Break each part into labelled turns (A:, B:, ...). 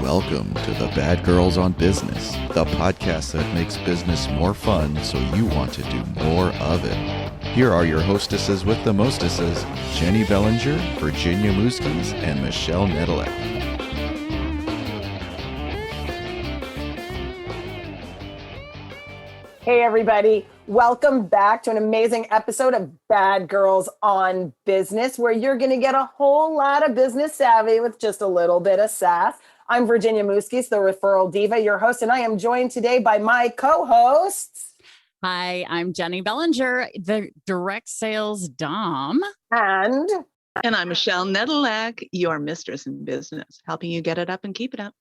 A: Welcome to the Bad Girls on Business, the podcast that makes business more fun so you want to do more of it. Here are your hostesses with the mostesses, Jenny Bellinger, Virginia Muskies, and Michelle Nedelec.
B: Hey everybody, welcome back to an amazing episode of Bad Girls on Business, where you're going to get a whole lot of business savvy with just a little bit of sass. I'm Virginia Muskies, the referral diva, your host, and I am joined today by my co-hosts.
C: Hi, I'm Jenny Bellinger, the direct sales dom.
B: And
D: I'm Michelle Nedelec, your mistress in business, helping you get it up and keep it up.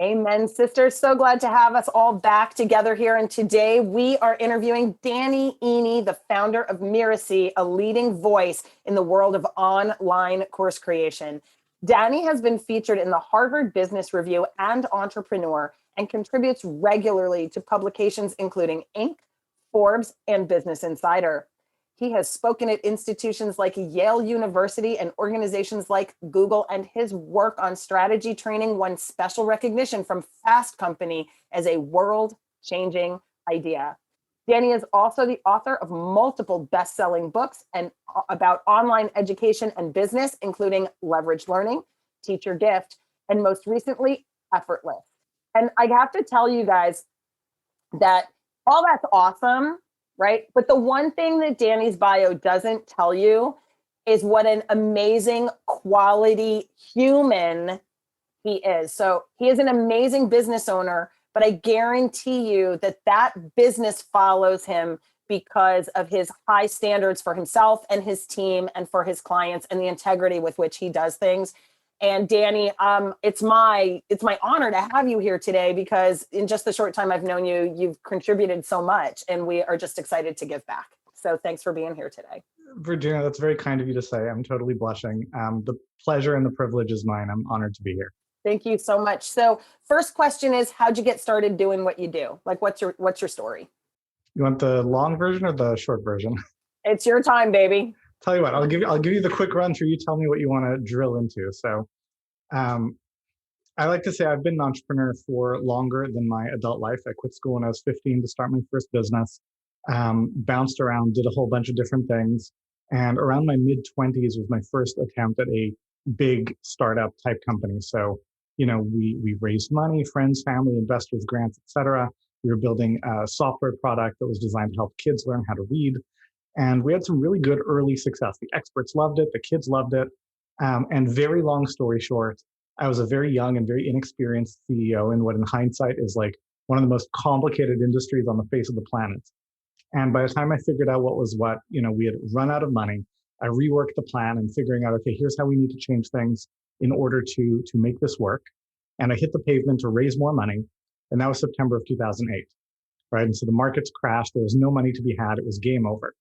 B: Amen, sisters. So glad to have us all back together here. And today we are interviewing Danny Iny, the founder of Mirasee, a leading voice in the world of online course creation. Danny has been featured in the Harvard Business Review and Entrepreneur and contributes regularly to publications including Inc., Forbes, and Business Insider. He has spoken at institutions like Yale University and organizations like Google, and his work on strategy training won special recognition from Fast Company as a world-changing idea. Danny is also the author of multiple best-selling books and about online education and business, including Leveraged Learning, Teach Your Gift, and most recently, Effortless. And I have to tell you guys that all that's awesome, right? But the one thing that Danny's bio doesn't tell you is what an amazing quality human he is. So he is an amazing business owner, but I guarantee you that that business follows him because of his high standards for himself and his team and for his clients and the integrity with which he does things. And Danny, it's my honor to have you here today because in just the short time I've known you, you've contributed so much and we are just excited to give back. So thanks for being here today.
E: Virginia, that's very kind of you to say. I'm totally blushing. The pleasure and the privilege is mine. I'm honored to be here.
B: Thank you so much. So first question is, how'd you get started doing what you do? Like, what's your story?
E: You want the long version or the short version?
B: It's your time, baby.
E: Tell you what, I'll give you the quick run through. You tell me what you want to drill into. So I like to say I've been an entrepreneur for longer than my adult life. I quit school when I was 15 to start my first business, bounced around, did a whole bunch of different things. And around my mid-20s was my first attempt at a big startup type company. So, we raised money, friends, family, investors, grants, etc. We were building a software product that was designed to help kids learn how to read. And we had some really good early success. The experts loved it. The kids loved it. And very long story short, I was a very young and very inexperienced CEO in what in hindsight is like one of the most complicated industries on the face of the planet. And by the time I figured out what was what, we had run out of money. I reworked the plan and figuring out, okay, here's how we need to change things in order to make this work. And I hit the pavement to raise more money. And that was September of 2008, right? And so the markets crashed. There was no money to be had. It was game over.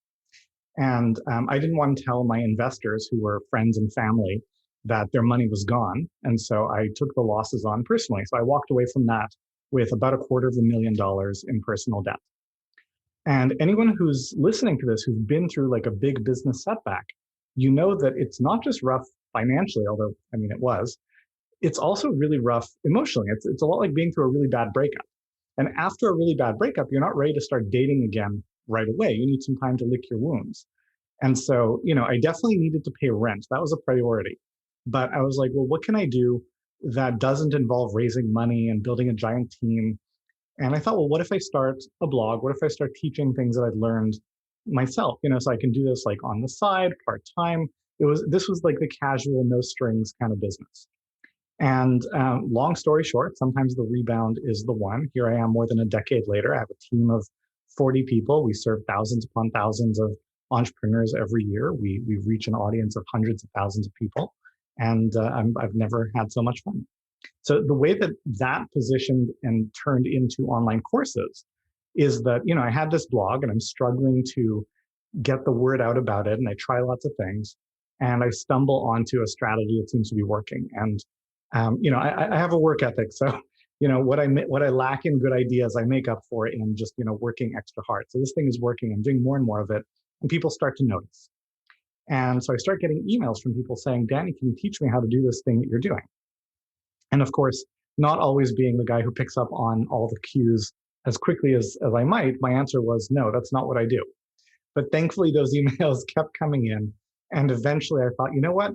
E: And I didn't want to tell my investors, who were friends and family, that their money was gone. And so I took the losses on personally. So I walked away from that with about $250,000 in personal debt. And anyone who's listening to this, who's been through like a big business setback, you know that it's not just rough financially, although, it was. It's also really rough emotionally. It's a lot like being through a really bad breakup. And after a really bad breakup, you're not ready to start dating again right away. You need some time to lick your wounds. And so, I definitely needed to pay rent. That was a priority. But I was like, well, what can I do that doesn't involve raising money and building a giant team? And I thought, well, what if I start a blog? What if I start teaching things that I'd learned myself? So I can do this like on the side, part-time. This was like the casual, no strings kind of business. And long story short, sometimes the rebound is the one. Here I am more than a decade later. I have a team of 40 people. We serve thousands upon thousands of entrepreneurs every year. We reach an audience of hundreds of thousands of people. And I've never had so much fun. So the way that positioned and turned into online courses is that, I had this blog and I'm struggling to get the word out about it. And I try lots of things and I stumble onto a strategy that seems to be working. And, I have a work ethic. So, what I lack in good ideas, I make up for it in just, working extra hard. So this thing is working. I'm doing more and more of it and people start to notice. And so I start getting emails from people saying, Danny, can you teach me how to do this thing that you're doing? And of course, not always being the guy who picks up on all the cues as quickly as I might, my answer was, no, that's not what I do. But thankfully, those emails kept coming in. And eventually I thought, you know what?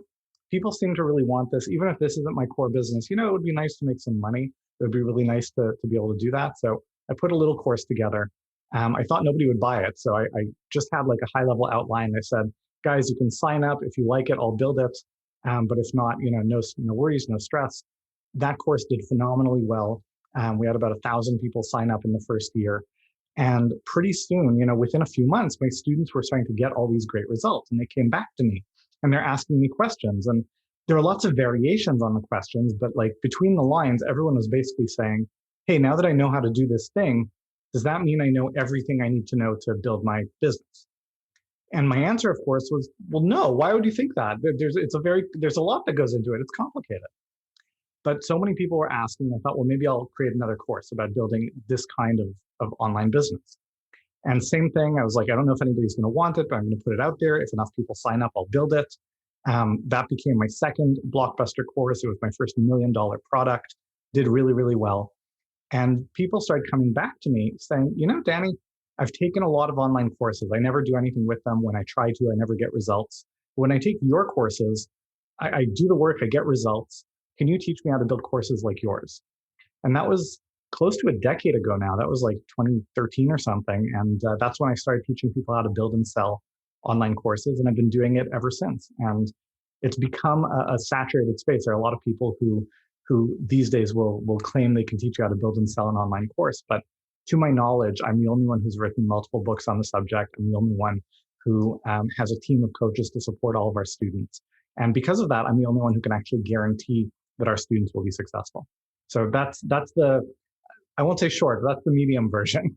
E: People seem to really want this. Even if this isn't my core business, it would be nice to make some money. It would be really nice to be able to do that. So I put a little course together. I thought nobody would buy it. So I just had like a high level outline. I said, guys, you can sign up. If you like it, I'll build it. But if not, no worries, no stress. That course did phenomenally well. We had about 1,000 people sign up in the first year. And pretty soon, within a few months, my students were starting to get all these great results. And they came back to me and they're asking me questions. And there are lots of variations on the questions, but like between the lines, everyone was basically saying, hey, now that I know how to do this thing, does that mean I know everything I need to know to build my business? And my answer, of course, was, well, no. Why would you think that? There's a lot that goes into it. It's complicated. But so many people were asking, I thought, well, maybe I'll create another course about building this kind of online business. And same thing, I was like, I don't know if anybody's going to want it, but I'm going to put it out there. If enough people sign up, I'll build it. That became my second blockbuster course. It was my first $1 million product, did really, really well. And people started coming back to me saying, Danny, I've taken a lot of online courses. I never do anything with them. When I try to, I never get results. When I take your courses, I do the work, I get results. Can you teach me how to build courses like yours? And that was close to a decade ago now. That was like 2013 or something. And that's when I started teaching people how to build and sell online courses. And I've been doing it ever since. And it's become a saturated space. There are a lot of people who these days will claim they can teach you how to build and sell an online course. But to my knowledge, I'm the only one who's written multiple books on the subject. I'm the only one who has a team of coaches to support all of our students. And because of that, I'm the only one who can actually guarantee that our students will be successful. So that's the, I won't say short, but that's the medium version.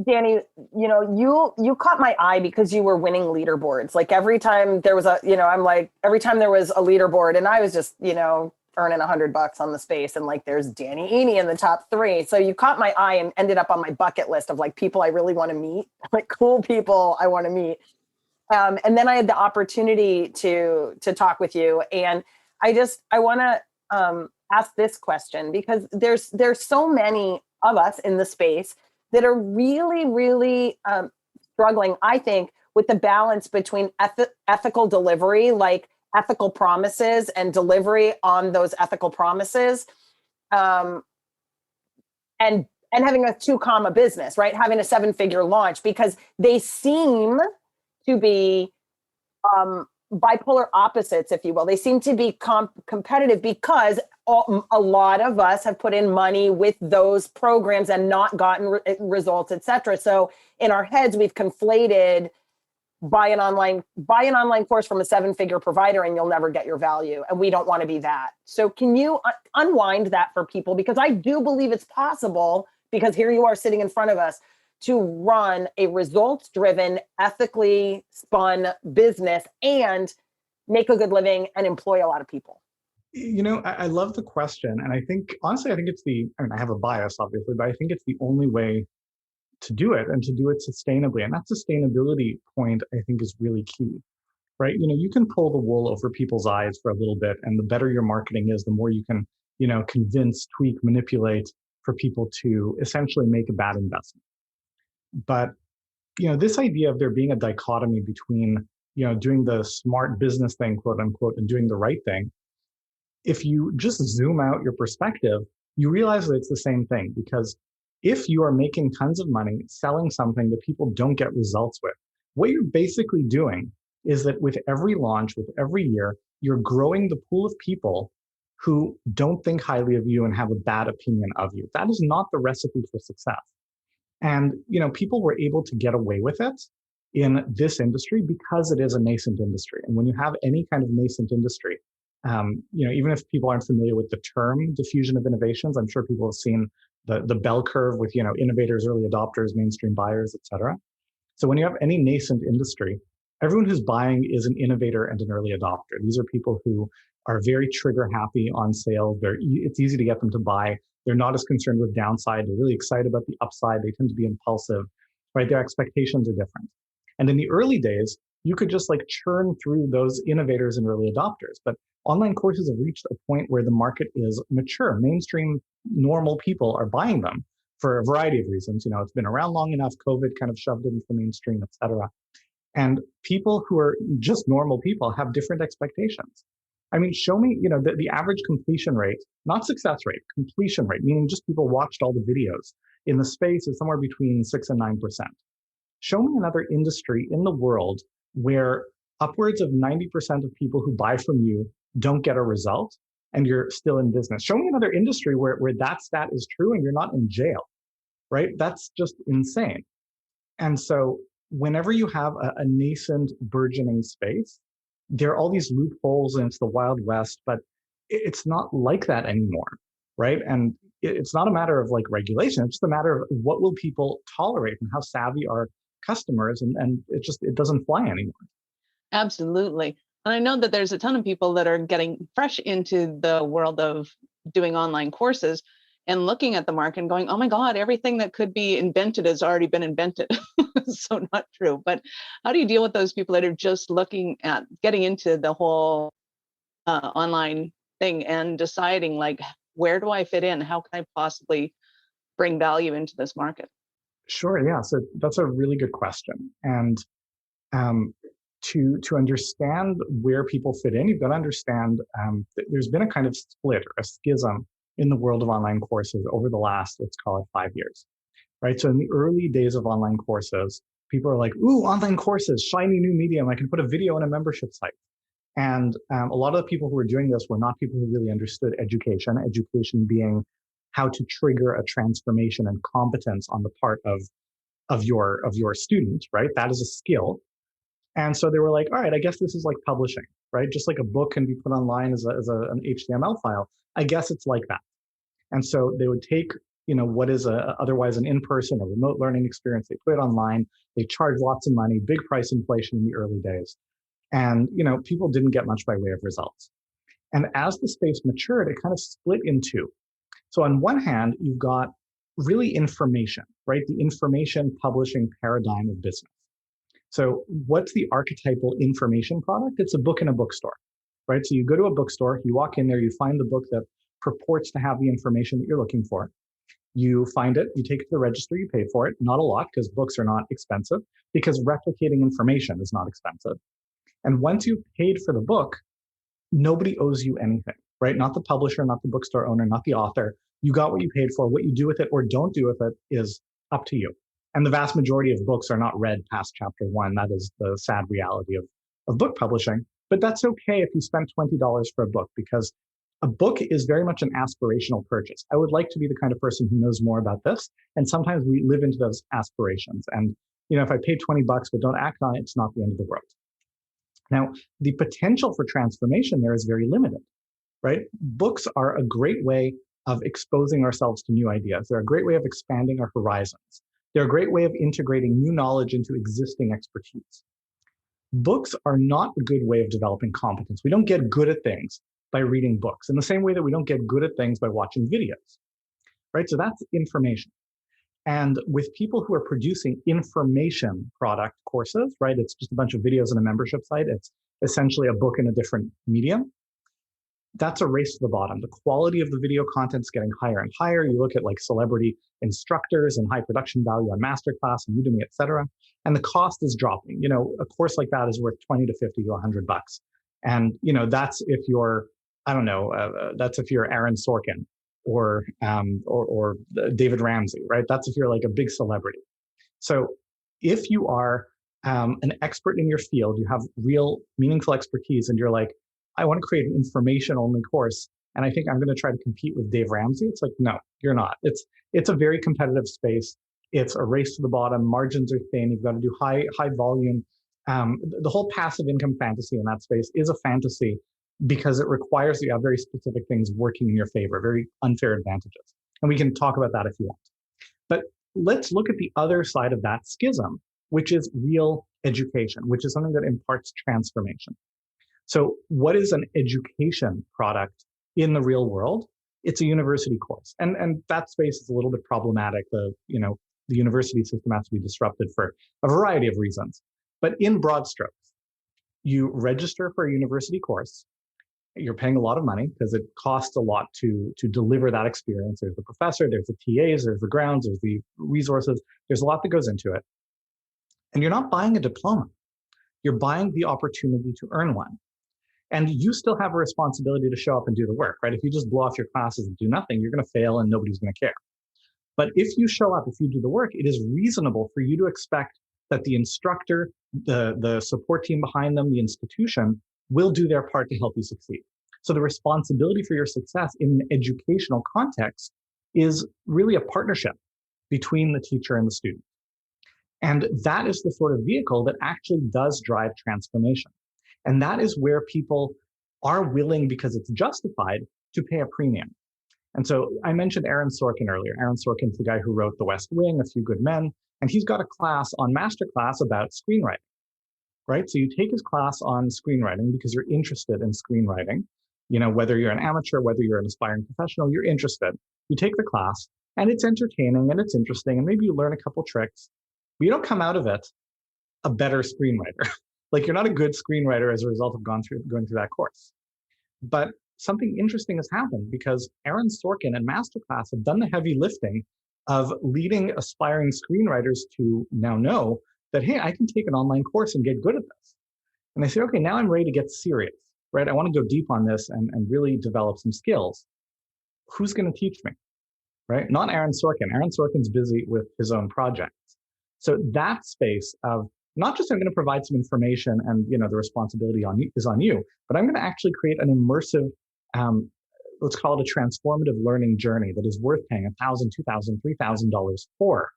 B: Danny, you caught my eye because you were winning leaderboards. Like every time there was every time there was a leaderboard and I was just, earning $100 on the space and like there's Danny Iny in the top 3. So you caught my eye and ended up on my bucket list of like people I really want to meet, like cool people I want to meet. And then I had the opportunity to talk with you. And I want to ask this question because there's so many of us in the space that are really, really struggling, I think, with the balance between ethical delivery, like ethical promises and delivery on those ethical promises, and having a 2 comma business, right? Having a 7-figure launch, because they seem to be bipolar opposites, if you will. They seem to be competitive because a lot of us have put in money with those programs and not gotten results, et cetera. So in our heads, we've conflated buy an online course from a 7-figure provider and you'll never get your value. And we don't want to be that. So can you unwind that for people? Because I do believe it's possible, because here you are sitting in front of us, to run a results-driven, ethically spun business and make a good living and employ a lot of people.
E: I love the question. And I think, honestly, I have a bias, obviously, but I think it's the only way to do it and to do it sustainably. And that sustainability point, I think, is really key, right? You can pull the wool over people's eyes for a little bit, and the better your marketing is, the more you can, convince, tweak, manipulate for people to essentially make a bad investment. But, this idea of there being a dichotomy between, doing the smart business thing, quote unquote, and doing the right thing, if you just zoom out your perspective, you realize that it's the same thing. Because if you are making tons of money selling something that people don't get results with, what you're basically doing is that with every launch, with every year, you're growing the pool of people who don't think highly of you and have a bad opinion of you. That is not the recipe for success. And, people were able to get away with it in this industry because it is a nascent industry. And when you have any kind of nascent industry, even if people aren't familiar with the term diffusion of innovations, I'm sure people have seen the bell curve with, innovators, early adopters, mainstream buyers, et cetera. So when you have any nascent industry, everyone who's buying is an innovator and an early adopter. These are people who are very trigger happy on sales. It's easy to get them to buy. They're not as concerned with downside. They're really excited about the upside. They tend to be impulsive, right? Their expectations are different. And in the early days, you could just like churn through those innovators and early adopters. But online courses have reached a point where the market is mature. Mainstream normal people are buying them for a variety of reasons. It's been around long enough. COVID kind of shoved it into the mainstream, et cetera. And people who are just normal people have different expectations. I mean, show me, the average completion rate, not success rate, completion rate, meaning just people watched all the videos in the space is somewhere between 6 and 9%. Show me another industry in the world where upwards of 90% of people who buy from you don't get a result and you're still in business. Show me another industry where that stat is true and you're not in jail, right? That's just insane. And so whenever you have a nascent burgeoning space, there are all these loopholes and it's the Wild West, but it's not like that anymore, right? And it's not a matter of like regulation. It's just a matter of what will people tolerate and how savvy are customers, and it doesn't fly anymore.
D: Absolutely. And I know that there's a ton of people that are getting fresh into the world of doing online courses and looking at the market and going, oh my God, everything that could be invented has already been invented. So not true. But how do you deal with those people that are just looking at getting into the whole online thing and deciding like, where do I fit in? How can I possibly bring value into this market?
E: Sure. Yeah. So that's a really good question. And to understand where people fit in, you've got to understand that there's been a kind of split or a schism in the world of online courses over the last, let's call it 5 years, right? So in the early days of online courses, people are like, ooh, online courses, shiny new medium. I can put a video on a membership site. And a lot of the people who were doing this were not people who really understood education being how to trigger a transformation and competence on the part of your student, right? That is a skill. And so they were like, all right, I guess this is like publishing, right? Just like a book can be put online as an HTML file. I guess it's like that. And so they would take, what is otherwise an in-person or remote learning experience, they put it online, they charge lots of money, big price inflation in the early days. And, people didn't get much by way of results. And as the space matured, it kind of split in two. So on one hand, you've got really information, right? The information publishing paradigm of business. So what's the archetypal information product? It's a book in a bookstore, right? So you go to a bookstore, you walk in there, you find the book that purports to have the information that you're looking for. You find it, you take it to the register, you pay for it. Not a lot, because books are not expensive, because replicating information is not expensive. And once you've paid for the book, nobody owes you anything, right? Not the publisher, not the bookstore owner, not the author. You got what you paid for. What you do with it or don't do with it is up to you. And the vast majority of books are not read past chapter 1. That is the sad reality of book publishing. But that's okay if you spend $20 for a book, because a book is very much an aspirational purchase. I would like to be the kind of person who knows more about this. And sometimes we live into those aspirations. And, if I pay $20 but don't act on it, it's not the end of the world. Now, the potential for transformation there is very limited, right? Books are a great way of exposing ourselves to new ideas. They're a great way of expanding our horizons. They're a great way of integrating new knowledge into existing expertise. Books are not a good way of developing competence. We don't get good at things by reading books in the same way that we don't get good at things by watching videos, right? So that's information. And with people who are producing information product courses, right? It's just a bunch of videos on a membership site. It's essentially a book in a different medium. That's a race to the bottom. The quality of the video content's getting higher and higher. You look at like celebrity instructors and high production value on Masterclass and Udemy, et cetera. And the cost is dropping. A course like that is worth 20 to 50 to $100. And, that's if you're, that's if you're Aaron Sorkin or David Ramsey, right? That's if you're like a big celebrity. So if you are an expert in your field, you have real meaningful expertise, and you're like, I want to create an information-only course, and I think I'm going to try to compete with Dave Ramsey. It's like, no, you're not. It's a very competitive space. It's a race to the bottom. Margins are thin. You've got to do high volume. The whole passive income fantasy in that space is a fantasy because it requires that you have very specific things working in your favor, very unfair advantages. And we can talk about that if you want. But let's look at the other side of that schism, which is real education, which is something that imparts transformation. So what is an education product in the real world? It's a university course. And that space is a little bit problematic. The university system has to be disrupted for a variety of reasons. But in broad strokes, You register for a university course. You're paying a lot of money because it costs a lot to deliver that experience. There's the professor, there's the TAs, there's the grounds, there's the resources. There's a lot that goes into it. And you're not buying a diploma. You're buying the opportunity to earn one. And you still have a responsibility to show up and do the work, right? If you just blow off your classes and do nothing, you're going to fail and nobody's going to care. But if you show up, if you do the work, it is reasonable for you to expect that the instructor, the support team behind them, the institution will do their part to help you succeed. So the responsibility for your success in an educational context is really a partnership between the teacher and the student. And that is the sort of vehicle that actually does drive transformation. And that is where people are willing, because it's justified, to pay a premium. And so I mentioned Aaron Sorkin earlier. Aaron Sorkin's the guy who wrote The West Wing, A Few Good Men, and he's got a class on masterclass about screenwriting, right? So you take his class on screenwriting because you're interested in screenwriting. Whether you're an amateur, whether you're an aspiring professional, you're interested. You take the class and it's entertaining and it's interesting and maybe you learn a couple tricks, but you don't come out of it a better screenwriter. Like you're not a good screenwriter as a result of going through that course. But something interesting has happened because Aaron Sorkin and Masterclass have done the heavy lifting of leading aspiring screenwriters to now know that, hey, I can take an online course and get good at this. And they say, okay, now I'm ready to get serious, right? I want to go deep on this and really develop some skills. Who's going to teach me, right? Not Aaron Sorkin. Aaron Sorkin's busy with his own projects. So that space of not just I'm going to provide some information and the responsibility is on you, but I'm going to actually create an immersive, let's call it a transformative learning journey that is worth paying $1,000, $2,000, $3,000 for.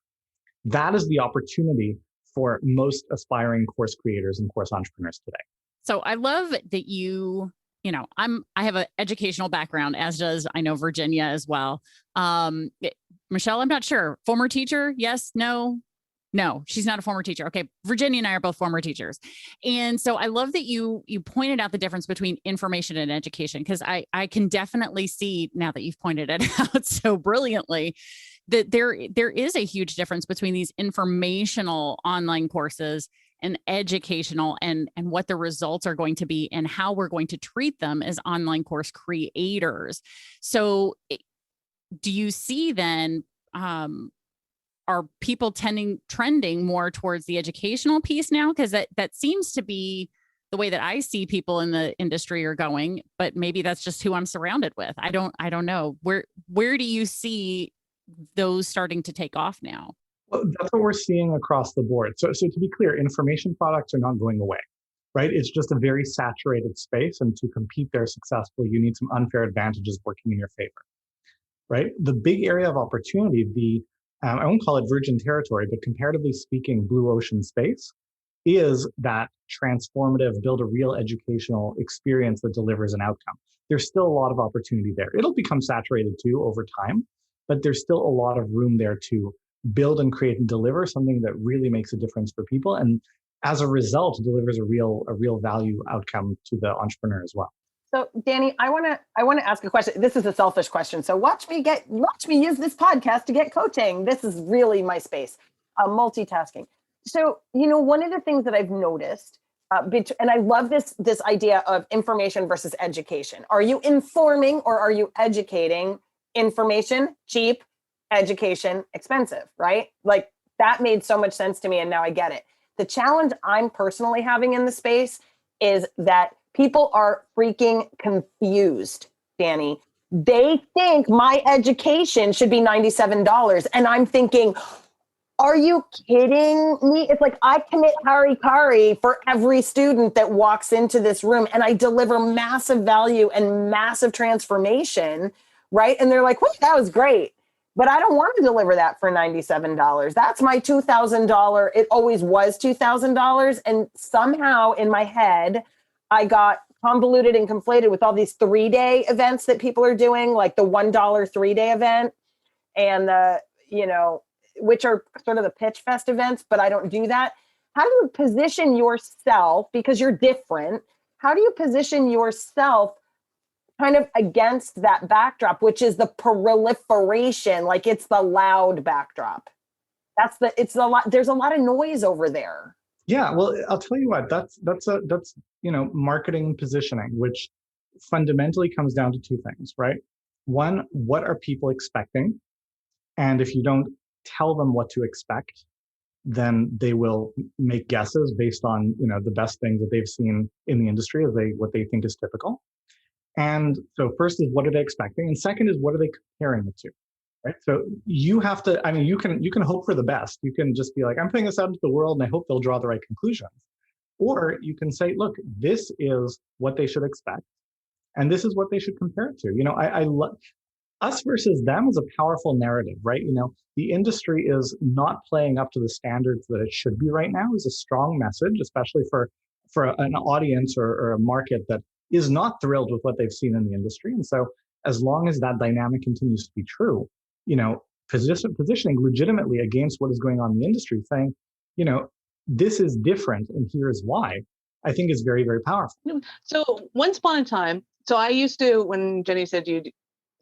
E: That is the opportunity for most aspiring course creators and course entrepreneurs today.
C: So I love that I have an educational background, as does, I know, Virginia as well. Michelle, I'm not sure. Former teacher? Yes, no? No, she's not a former teacher. Okay. Virginia and I are both former teachers. And so I love that you pointed out the difference between information and education, because I can definitely see, now that you've pointed it out so brilliantly, that there is a huge difference between these informational online courses and educational, and what the results are going to be and how we're going to treat them as online course creators. So do you see then, are people trending more towards the educational piece now? Because that seems to be the way that I see people in the industry are going, but maybe that's just who I'm surrounded with. I don't know. Where do you see those starting to take off now?
E: Well, that's what we're seeing across the board. So to be clear, information products are not going away, right? It's just a very saturated space. And to compete there successfully, you need some unfair advantages working in your favor, right? The big area of opportunity, I won't call it virgin territory, but comparatively speaking, blue ocean space, is that transformative, build a real educational experience that delivers an outcome. There's still a lot of opportunity there. It'll become saturated too over time, but there's still a lot of room there to build and create and deliver something that really makes a difference for people. And as a result, delivers a real value outcome to the entrepreneur as well.
B: So Danny, I want to ask a question. This is a selfish question. So watch me use this podcast to get coaching. This is really my space, multitasking. So, one of the things that I've noticed, and I love this idea of information versus education. Are you informing or are you educating? Information, cheap; education, expensive, right? Like that made so much sense to me, and now I get it. The challenge I'm personally having in the space is that people are freaking confused, Danny. They think my education should be $97. And I'm thinking, are you kidding me? It's like I commit harikari for every student that walks into this room, and I deliver massive value and massive transformation, right? And they're like, wait, that was great. But I don't want to deliver that for $97. That's my $2,000. It always was $2,000. And somehow in my head, I got convoluted and conflated with all these 3-day events that people are doing, like the $1 3-day event and which are sort of the pitch fest events, but I don't do that. How do you position yourself, because you're different? How do you position yourself kind of against that backdrop, which is the proliferation, like it's the loud backdrop? There's a lot of noise over there.
E: Yeah, well, I'll tell you what, that's marketing positioning, which fundamentally comes down to two things, right? One, what are people expecting? And if you don't tell them what to expect, then they will make guesses based on, the best things that they've seen in the industry as what they think is typical. And so first is what are they expecting? And second is what are they comparing it to? Right. So you have to, you can hope for the best. You can just be like, I'm putting this out into the world and I hope they'll draw the right conclusions. Or you can say, look, this is what they should expect. And this is what they should compare it to. I love us versus them is a powerful narrative, right? The industry is not playing up to the standards that it should be right now is a strong message, especially for an audience or a market that is not thrilled with what they've seen in the industry. And so as long as that dynamic continues to be true, positioning legitimately against what is going on in the industry, saying, this is different and here's why, I think is very, very powerful.
D: So once upon a time, so I used to, when Jenny said you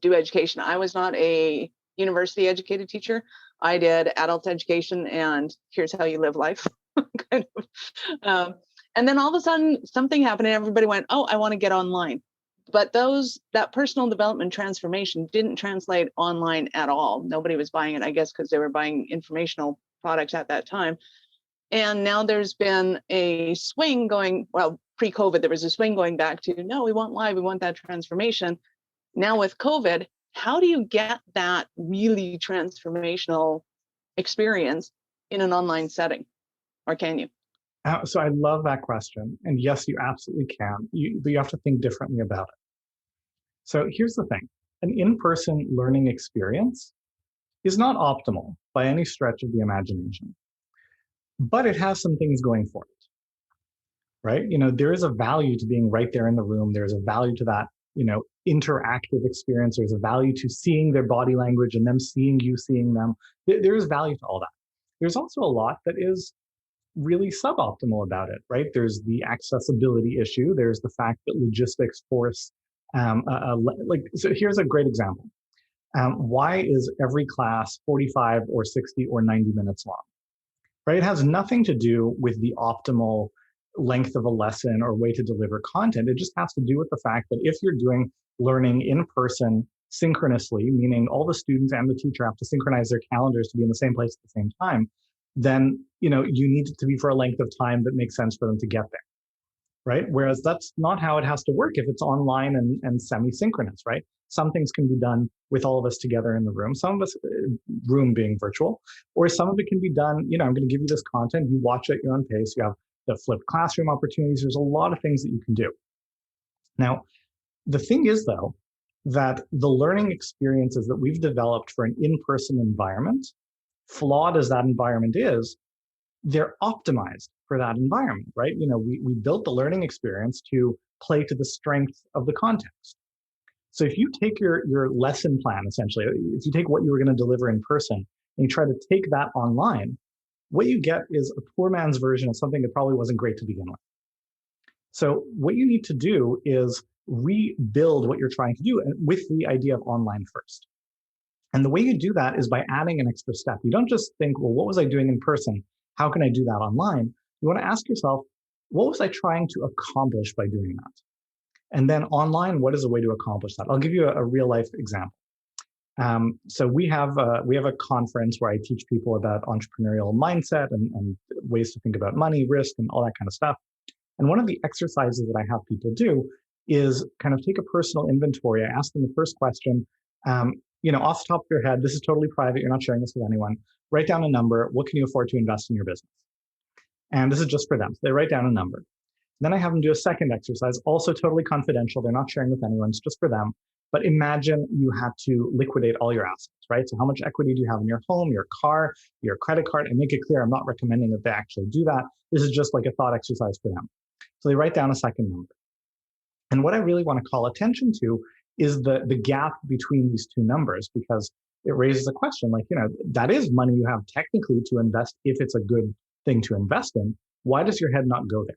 D: do education, I was not a university educated teacher. I did adult education and here's how you live life. kind of. And then all of a sudden something happened and everybody went, oh, I want to get online. But that personal development transformation didn't translate online at all. Nobody was buying it, I guess, because they were buying informational products at that time. And now there's been a swing going, well, pre-COVID, there was a swing going back to, no, we want live, we want that transformation. Now with COVID, how do you get that really transformational experience in an online setting? Or can you?
E: So I love that question. And yes, you absolutely can. But you have to think differently about it. So here's the thing. An in-person learning experience is not optimal by any stretch of the imagination, but it has some things going for it, right? There is a value to being right there in the room. There's a value to that, interactive experience. There's a value to seeing their body language and them seeing you, seeing them. There is value to all that. There's also a lot that is really suboptimal about it, right? There's the accessibility issue. There's the fact that logistics force, so here's a great example. Why is every class 45 or 60 or 90 minutes long, right? It has nothing to do with the optimal length of a lesson or way to deliver content. It just has to do with the fact that if you're doing learning in person synchronously, meaning all the students and the teacher have to synchronize their calendars to be in the same place at the same time, then you need it to be for a length of time that makes sense for them to get there, right? Whereas that's not how it has to work if it's online and semi-synchronous, right? Some things can be done with all of us together in the room, some of us, room being virtual, or some of it can be done, I'm going to give you this content, you watch it at your own pace, you have the flipped classroom opportunities, there's a lot of things that you can do. Now, the thing is though, that the learning experiences that we've developed for an in-person environment, flawed as that environment is, they're optimized for that environment, right? We built the learning experience to play to the strength of the context. So if you take your lesson plan, essentially, if you take what you were going to deliver in person and you try to take that online, what you get is a poor man's version of something that probably wasn't great to begin with. So what you need to do is rebuild what you're trying to do with the idea of online first. And the way you do that is by adding an extra step. You don't just think, well, what was I doing in person? How can I do that online? You want to ask yourself, what was I trying to accomplish by doing that? And then online, what is a way to accomplish that? I'll give you a real life example. So we have a conference where I teach people about entrepreneurial mindset and ways to think about money, risk, and all that kind of stuff. And one of the exercises that I have people do is kind of take a personal inventory. I ask them the first question, off the top of your head, this is totally private, you're not sharing this with anyone. Write down a number. What can you afford to invest in your business? And this is just for them. So they write down a number. Then I have them do a second exercise, also totally confidential. They're not sharing with anyone. It's just for them. But imagine you had to liquidate all your assets, right? So how much equity do you have in your home, your car, your credit card? And make it clear, I'm not recommending that they actually do that. This is just like a thought exercise for them. So they write down a second number. And what I really want to call attention to is the gap between these two numbers, because it raises a question like, that is money you have technically to invest if it's a good thing to invest in. Why does your head not go there?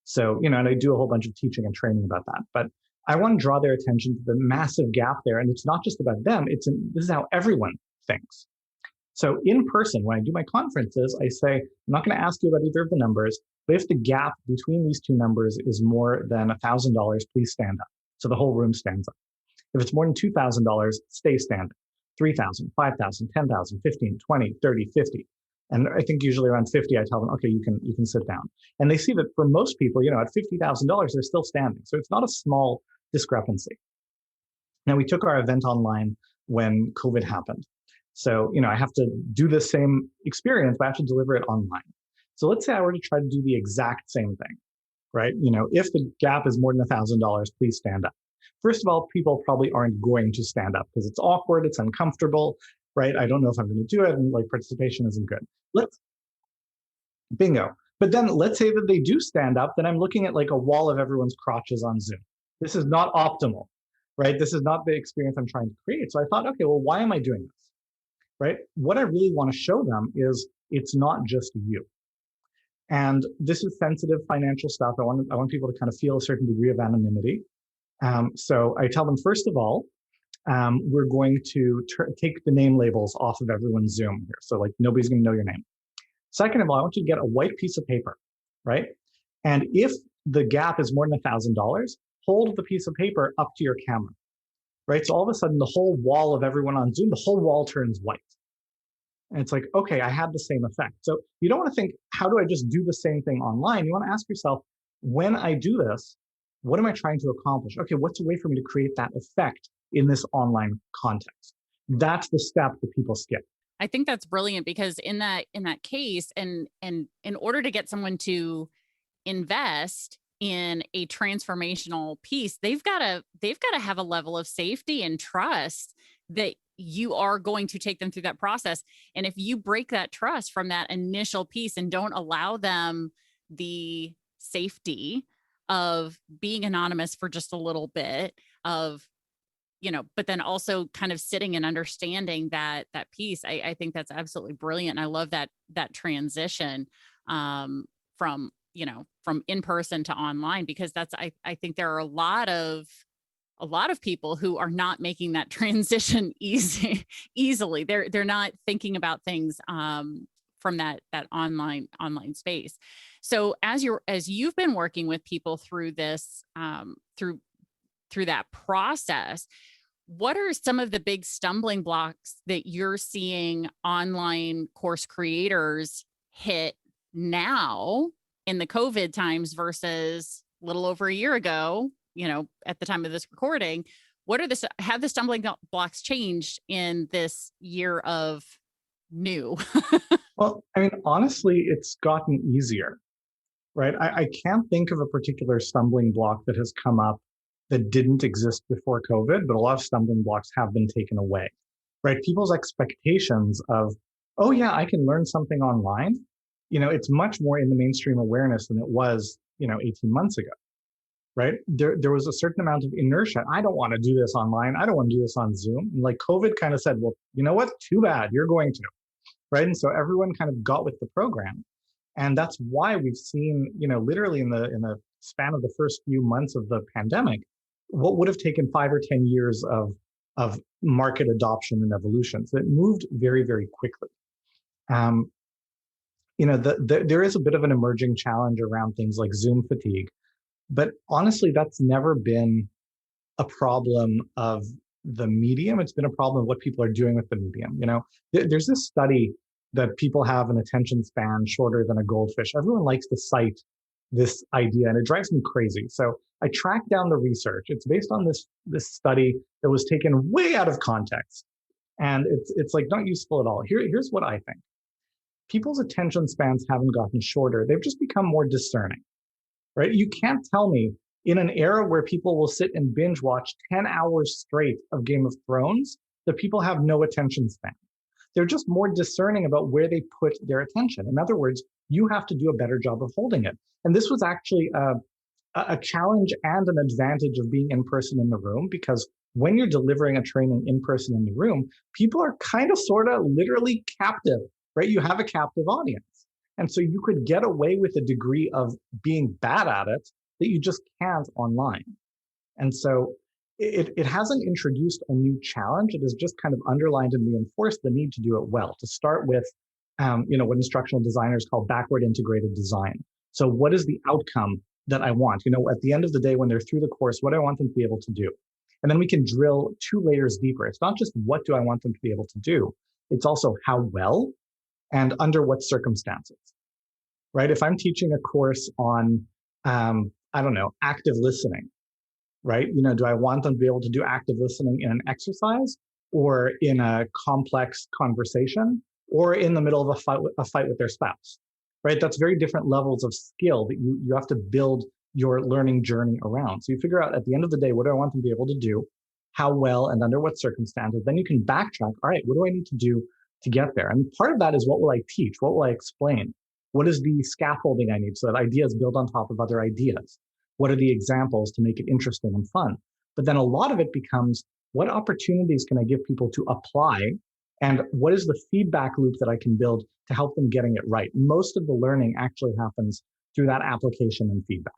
E: So, and I do a whole bunch of teaching and training about that. But I want to draw their attention to the massive gap there. And it's not just about them. This is how everyone thinks. So in person, when I do my conferences, I say, I'm not going to ask you about either of the numbers, but if the gap between these two numbers is more than $1,000, please stand up. So the whole room stands up. If it's more than $2,000, stay standing. 3,000, 5,000, 10,000, 15, 20, 30, 50. And I think usually around 50, I tell them, okay, you can sit down. And they see that for most people, at $50,000, they're still standing. So it's not a small discrepancy. Now, we took our event online when COVID happened. So, I have to do the same experience, but I have to deliver it online. So let's say I were to try to do the exact same thing, right? If the gap is more than $1,000, please stand up. First of all, people probably aren't going to stand up because it's awkward, it's uncomfortable, right? I don't know if I'm going to do it, and participation isn't good. Bingo. But then let's say that they do stand up, then I'm looking at a wall of everyone's crotches on Zoom. This is not optimal, right? This is not the experience I'm trying to create. So I thought, okay, well, why am I doing this, right? What I really want to show them is it's not just you. And this is sensitive financial stuff. I want people to kind of feel a certain degree of anonymity. So I tell them, first of all, we're going to take the name labels off of everyone's Zoom here. So nobody's going to know your name. Second of all, I want you to get a white piece of paper, right? And if the gap is more than $1,000, hold the piece of paper up to your camera, right? So all of a sudden, the whole wall of everyone on Zoom, the whole wall turns white. And it's like, okay, I had the same effect. So you don't want to think, how do I just do the same thing online? You want to ask yourself, when I do this, what am I trying to accomplish? Okay, what's a way for me to create that effect in this online context? That's the step that people skip.
C: I think that's brilliant because in that case, and in order to get someone to invest in a transformational piece, they've got to have a level of safety and trust that you are going to take them through that process. And if you break that trust from that initial piece and don't allow them the safety of being anonymous for just a little bit of, but then also kind of sitting and understanding that piece, I think that's absolutely brilliant. And I love that transition from in person to online, because I think there are a lot of people who are not making that transition easily. They're not thinking about things from that online space. So as you've been working with people through this, through that process, what are some of the big stumbling blocks that you're seeing online course creators hit now in the COVID times versus a little over a year ago, at the time of this recording? Have the stumbling blocks changed in this year of new?
E: Well, honestly, it's gotten easier, right? I can't think of a particular stumbling block that has come up that didn't exist before COVID, but a lot of stumbling blocks have been taken away, right? People's expectations of, oh yeah, I can learn something online. It's much more in the mainstream awareness than it was, 18 months ago, right? There was a certain amount of inertia. I don't want to do this online. I don't want to do this on Zoom. And COVID kind of said, well, you know what? Too bad, you're going to, right? And so everyone kind of got with the program. And that's why we've seen, literally in the span of the first few months of the pandemic, what would have taken 5 or 10 years of market adoption and evolution. So it moved very, very quickly. There is a bit of an emerging challenge around things like Zoom fatigue, but honestly, that's never been a problem of the medium. It's been a problem of what people are doing with the medium. There's this study that people have an attention span shorter than a goldfish. Everyone likes to cite this idea, and it drives me crazy. So I tracked down the research. It's based on this study that was taken way out of context, and it's not useful at all. Here's what I think. People's attention spans haven't gotten shorter. They've just become more discerning, right? You can't tell me in an era where people will sit and binge watch 10 hours straight of Game of Thrones that people have no attention span. They're just more discerning about where they put their attention. In other words, you have to do a better job of holding it. And this was actually a challenge and an advantage of being in person in the room, because when you're delivering a training in person in the room, people are kind of sort of literally captive, right? You have a captive audience. And so you could get away with a degree of being bad at it that you just can't online. And so it hasn't introduced a new challenge. It has just kind of underlined and reinforced the need to do it well, to start with, what instructional designers call backward integrated design. So what is the outcome that I want? At the end of the day, when they're through the course, what do I want them to be able to do? And then we can drill 2 layers deeper. It's not just what do I want them to be able to do, it's also how well and under what circumstances, right? If I'm teaching a course on, active listening, right? Do I want them to be able to do active listening in an exercise or in a complex conversation or in the middle of a fight with their spouse, right? That's very different levels of skill that you have to build your learning journey around. So you figure out at the end of the day, what do I want them to be able to do? How well and under what circumstances? Then you can backtrack. All right, what do I need to do to get there? And part of that is, what will I teach? What will I explain? What is the scaffolding I need so that ideas build on top of other ideas? What are the examples to make it interesting and fun? But then a lot of it becomes, what opportunities can I give people to apply? And what is the feedback loop that I can build to help them getting it right? Most of the learning actually happens through that application and feedback.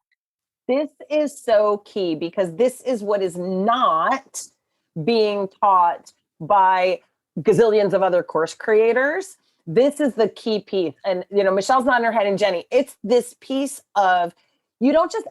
B: This is so key, because this is what is not being taught by gazillions of other course creators. This is the key piece. And, Michelle's nodding her head, and Jenny, it's this piece of, you don't just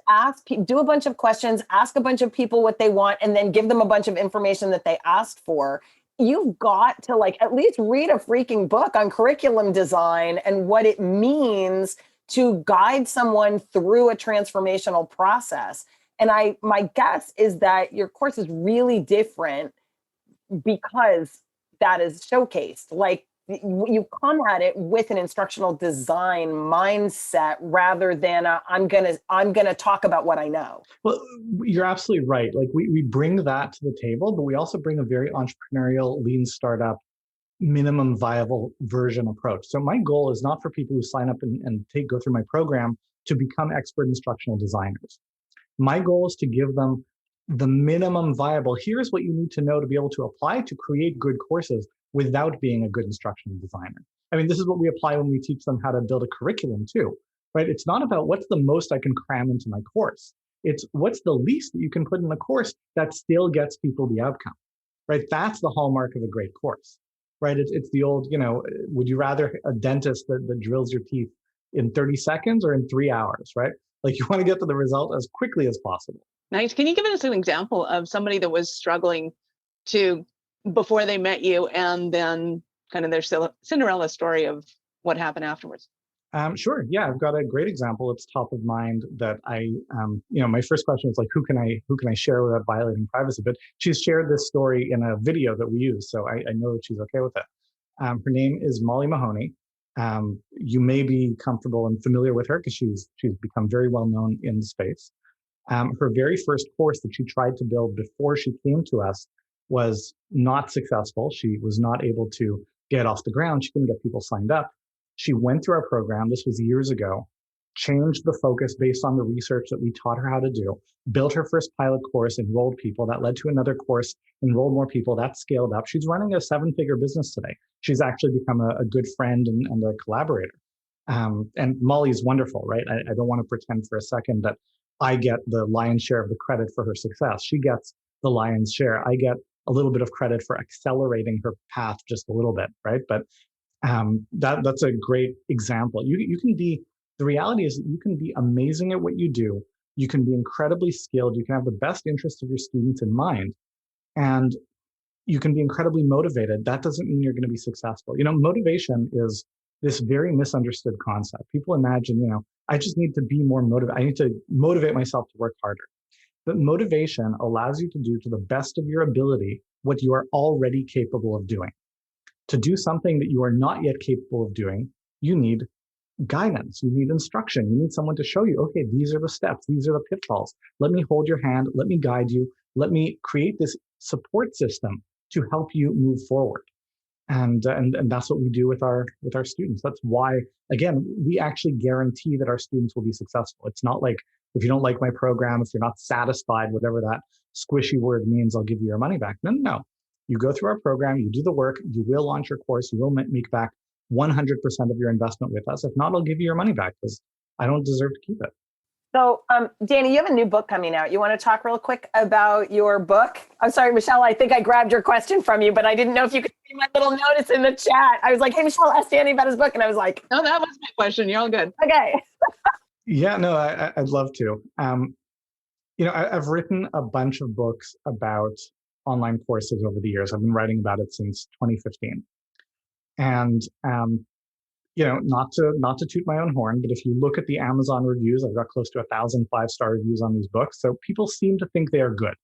B: do a bunch of questions, ask a bunch of people what they want, and then give them a bunch of information that they asked for. You've got to at least read a freaking book on curriculum design and what it means to guide someone through a transformational process. And my guess is that your course is really different because that is showcased. You come at it with an instructional design mindset rather than I'm gonna talk about what I know.
E: Well, you're absolutely right. We bring that to the table, but we also bring a very entrepreneurial, lean startup, minimum viable version approach. So my goal is not for people who sign up and go through my program to become expert instructional designers. My goal is to give them the minimum viable, here's what you need to know to be able to apply to create good courses without being a good instructional designer. I mean, this is what we apply when we teach them how to build a curriculum too, right? It's not about what's the most I can cram into my course. It's what's the least that you can put in a course that still gets people the outcome, right? That's the hallmark of a great course, right? It's the old, would you rather a dentist that drills your teeth in 30 seconds or in 3 hours, right? You want to get to the result as quickly as possible.
D: Nice. Can you give us an example of somebody that was struggling before they met you, and then kind of their Cinderella story of what happened afterwards?
E: Sure. Yeah, I've got a great example. It's top of mind that my first question is who can I share without violating privacy? But she's shared this story in a video that we use, so I know that she's okay with it. Her name is Molly Mahoney. You may be comfortable and familiar with her because she's become very well known in the space. Her very first course that she tried to build before she came to us was not successful. She was not able to get off the ground. She couldn't get people signed up. She went through our program. This was years ago, changed the focus based on the research that we taught her how to do, built her first pilot course, enrolled people. That led to another course, enrolled more people. That scaled up. She's running a 7-figure business today. She's actually become a good friend and a collaborator. And Molly's wonderful, right? I don't want to pretend for a second that I get the lion's share of the credit for her success. She gets the lion's share. I get a little bit of credit for accelerating her path just a little bit, right? But that's a great example. You can be, the reality is that you can be amazing at what you do. You can be incredibly skilled. You can have the best interest of your students in mind. And you can be incredibly motivated. That doesn't mean you're going to be successful. Motivation is this very misunderstood concept. People imagine, I just need to be more motivated. I need to motivate myself to work harder. But motivation allows you to do to the best of your ability what you are already capable of doing. To do something that you are not yet capable of doing, you need guidance, you need instruction, you need someone to show you, okay, these are the steps, these are the pitfalls. Let me hold your hand, let me guide you, let me create this support system to help you move forward. And that's what we do with our students. That's why, again, we actually guarantee that our students will be successful. It's not like, if you don't like my program, if you're not satisfied, whatever that squishy word means, I'll give you your money back. No. You go through our program, you do the work, you will launch your course, you will make back 100% of your investment with us. If not, I'll give you your money back because I don't deserve to keep it.
B: So, Danny, you have a new book coming out. You want to talk real quick about your book? I'm sorry, Michelle, I think I grabbed your question from you, but I didn't know if you could see my little notice in the chat. I was like, hey, Michelle, ask Danny about his book. And I was like,
D: No, that was my question. You're all good.
B: okay.
E: Yeah, no, I'd love to. I've written a bunch of books about online courses over the years. I've been writing about it since 2015. And not to toot my own horn, but if you look at the Amazon reviews, I've got close to 1,000 5-star reviews on these books. So people seem to think they are good.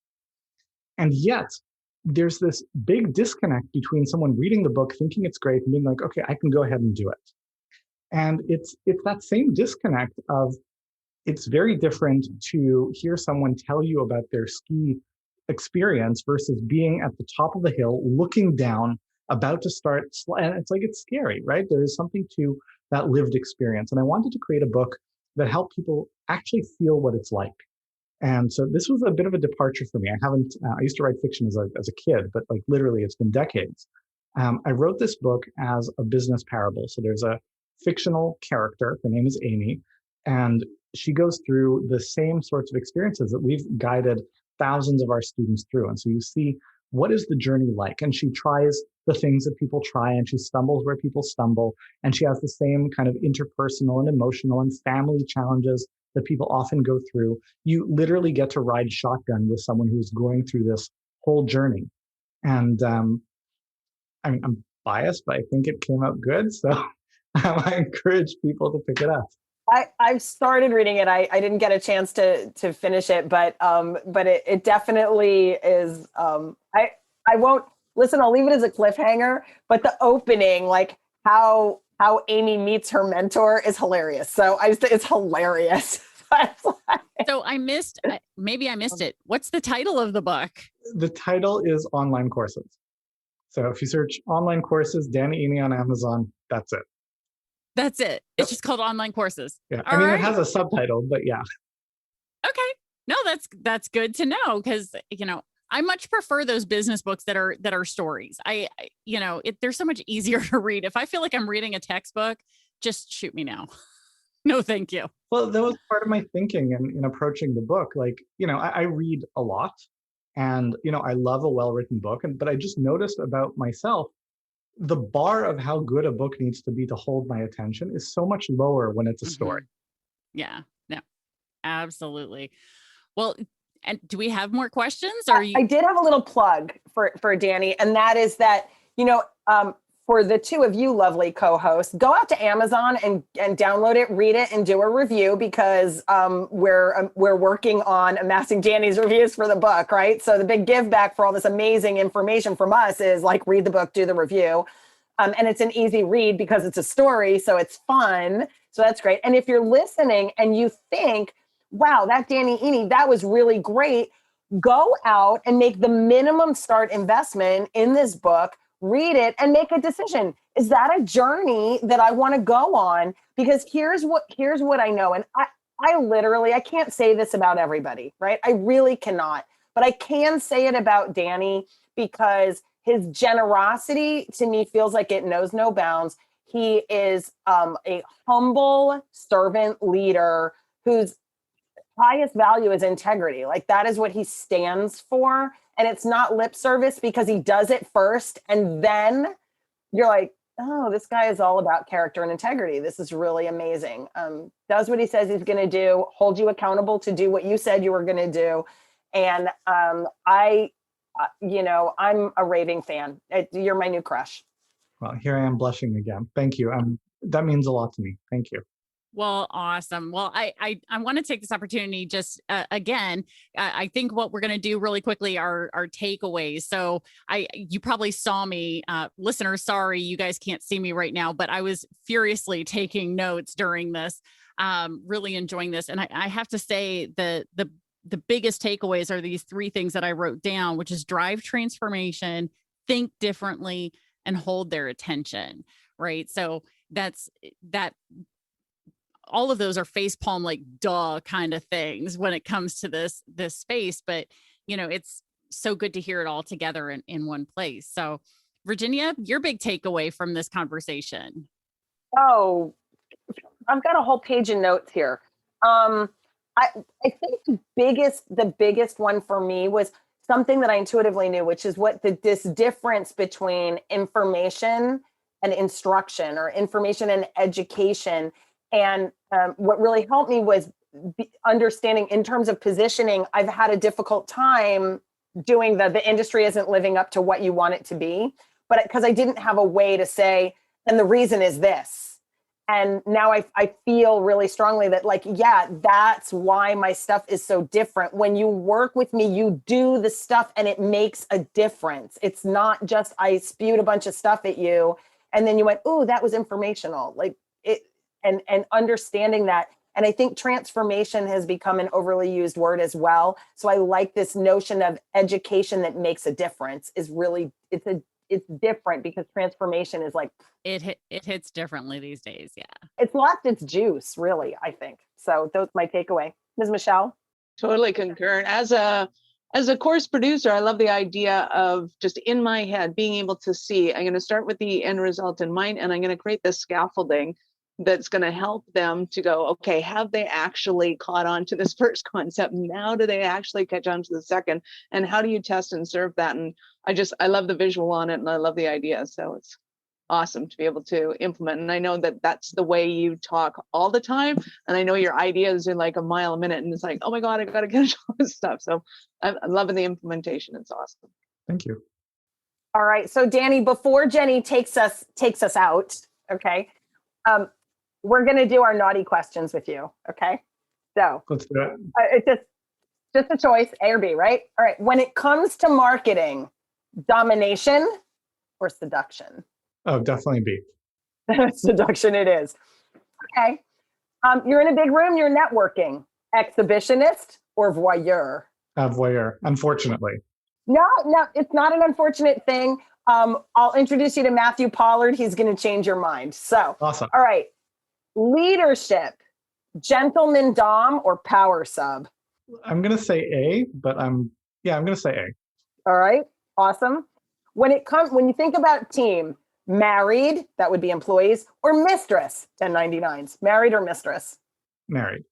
E: And yet there's this big disconnect between someone reading the book, thinking it's great, and being like, okay, I can go ahead and do it. And it's that same disconnect of, it's very different to hear someone tell you about their ski experience versus being at the top of the hill, looking down, about to start, and it's like, it's scary, right? There is something to that lived experience. And I wanted to create a book that helped people actually feel what it's like. And so this was a bit of a departure for me. I used to write fiction as a kid, but like literally it's been decades. I wrote this book as a business parable. So there's a fictional character, her name is Amy, and she goes through the same sorts of experiences that we've guided thousands of our students through. And so you see, what is the journey like? And she tries the things that people try, and she stumbles where people stumble. And she has the same kind of interpersonal and emotional and family challenges that people often go through. You literally get to ride shotgun with someone who's going through this whole journey. And I'm biased, but I think it came out good. So I encourage people to pick it up.
B: I've started reading it. I didn't get a chance to finish it, but it definitely is. I won't listen. I'll leave it as a cliffhanger. But the opening, like how Amy meets her mentor, is hilarious. So it's hilarious.
C: So maybe I missed it. What's the title of the book?
E: The title is Online Courses. So if you search online courses, Danny Iny on Amazon, that's it.
C: That's it. It's just called Online Courses.
E: Yeah.
C: All right.
E: It has a subtitle, but yeah.
C: Okay. No, that's good to know, because, I much prefer those business books that are stories. They're so much easier to read. If I feel like I'm reading a textbook, just shoot me now. No, thank you.
E: Well, that was part of my thinking in approaching the book. Like, I read a lot, and, I love a well-written book. But I just noticed about myself, the bar of how good a book needs to be to hold my attention is so much lower when it's a story.
C: Yeah, no, absolutely. Well, and do we have more questions?
B: I did have a little plug for Danny, and that is that, for the two of you lovely co-hosts, go out to Amazon and download it, read it, and do a review, because we're working on amassing Danny's reviews for the book, right? So the big give back for all this amazing information from us is like, read the book, do the review. And it's an easy read because it's a story, so it's fun. So that's great. And if you're listening and you think, wow, that Danny Iny, that was really great, go out and make the minimum start investment in this book, read it, and make a decision. Is that a journey that I want to go on? Because here's what I know. And I can't say this about everybody, right? I really cannot, but I can say it about Danny, because his generosity to me feels like it knows no bounds. He is a humble servant leader whose highest value is integrity. Like, that is what he stands for. And it's not lip service, because he does it first. And then you're like, oh, this guy is all about character and integrity. This is really amazing. Does what he says he's going to do, hold you accountable to do what you said you were going to do. And I'm a raving fan. You're my new crush.
E: Well, here I am blushing again. Thank you. That means a lot to me. Thank you.
C: Well, awesome. Well, I want to take this opportunity just again. I think what we're going to do really quickly are takeaways. So you probably saw me, listeners. Sorry, you guys can't see me right now, but I was furiously taking notes during this. Really enjoying this, and I have to say the biggest takeaways are these three things that I wrote down, which is drive transformation, think differently, and hold their attention. Right. So that's that. All of those are facepalm, like duh kind of things when it comes to this space. But, it's so good to hear it all together in one place. So Virginia, your big takeaway from this conversation.
B: Oh, I've got a whole page of notes here. I think the biggest one for me was something that I intuitively knew, which is what this difference between information and instruction, or information and education. And what really helped me was understanding in terms of positioning. I've had a difficult time doing the industry isn't living up to what you want it to be, but because I didn't have a way to say, and the reason is this. And now I feel really strongly that, like, yeah, that's why my stuff is so different. When you work with me, you do the stuff and it makes a difference. It's not just I spewed a bunch of stuff at you and then you went, "Ooh, that was informational." Like it, and understanding that. And I think transformation has become an overly used word as well. So I like this notion of education that makes a difference is really, it's different, because transformation is like,
C: It hits differently these days. Yeah.
B: it's lost its juice, really, I think. So that's my takeaway. Ms. Michelle?
D: Totally concur. As a course producer, I love the idea of just in my head being able to see, I'm going to start with the end result in mind, and I'm going to create this scaffolding that's going to help them to go, okay, have they actually caught on to this first concept? Now do they actually catch on to the second? And how do you test and serve that? And I love the visual on it, and I love the idea. So it's awesome to be able to implement. And I know that that's the way you talk all the time. And I know your ideas are like a mile a minute, and it's like, oh my God, I got to catch all this stuff. So I'm loving the implementation. It's awesome.
E: Thank you.
B: All right. So Danny, before Jenny takes us out, okay, we're going to do our naughty questions with you. Okay. So
E: Let's do it.
B: it's just a choice, A or B, right? All right. When it comes to marketing, domination or seduction?
E: Oh, definitely B.
B: Seduction it is. Okay. You're in a big room, you're networking. Exhibitionist or voyeur?
E: Voyeur, unfortunately.
B: No, it's not an unfortunate thing. I'll introduce you to Matthew Pollard. He's going to change your mind. So,
E: Awesome.
B: all right. Leadership, gentleman dom or power sub?
E: I'm going to say A, but I'm going to say A.
B: All right. Awesome. When you think about team, married, that would be employees, or mistress, 1099s, married or mistress?
E: Married.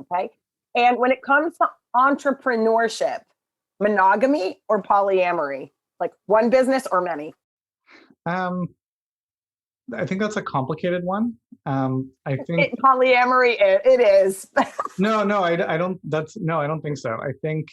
B: Okay. And when it comes to entrepreneurship, monogamy or polyamory, like one business or many?
E: I think that's a complicated one. I think
B: Polyamory, it is.
E: no, I don't. I don't think so. I think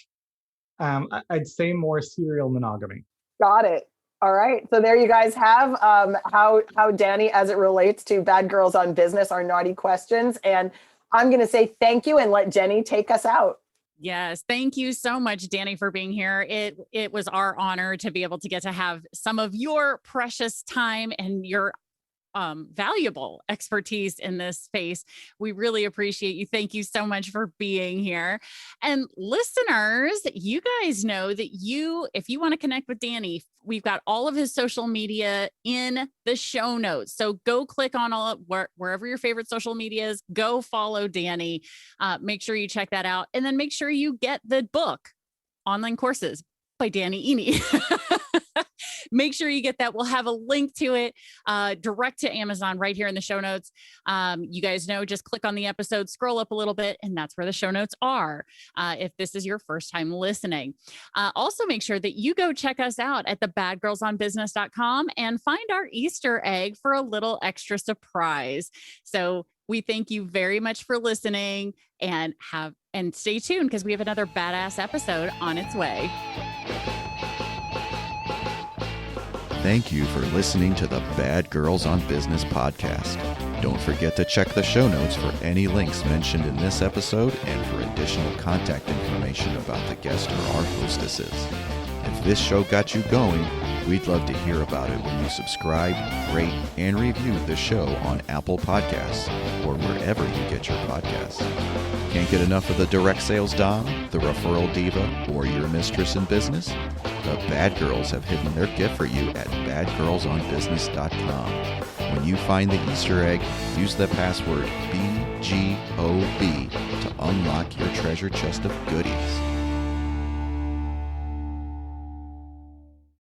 E: I'd say more serial monogamy.
B: Got it. All right. So there you guys have how Danny, as it relates to Bad Girls on Business, are naughty questions. And I'm going to say thank you and let Jenny take us out.
C: Yes. Thank you so much, Danny, for being here. It was our honor to be able to get to have some of your precious time and your valuable expertise in this space. We really appreciate you. Thank you so much for being here. And listeners, you guys know that if you want to connect with Danny, we've got all of his social media in the show notes. So go click on wherever your favorite social media is, go follow Danny. Make sure you check that out. And then make sure you get the book, Online Courses by Danny Iny. Make sure you get that. We'll have a link to it direct to Amazon right here in the show notes. You guys know, just click on the episode, scroll up a little bit, and that's where the show notes are if this is your first time listening. Also, make sure that you go check us out at thebadgirlsonbusiness.com and find our Easter egg for a little extra surprise. So we thank you very much for listening, and stay tuned because we have another badass episode on its way.
A: Thank you for listening to the Bad Girls on Business podcast. Don't forget to check the show notes for any links mentioned in this episode and for additional contact information about the guest or our hostesses. If this show got you going, we'd love to hear about it when you subscribe, rate, and review the show on Apple Podcasts or wherever you get your podcasts. Can't get enough of the direct sales dom, the referral diva, or your mistress in business? The Bad Girls have hidden their gift for you at badgirlsonbusiness.com. When you find the Easter egg, use the password BGOB to unlock your treasure chest of goodies.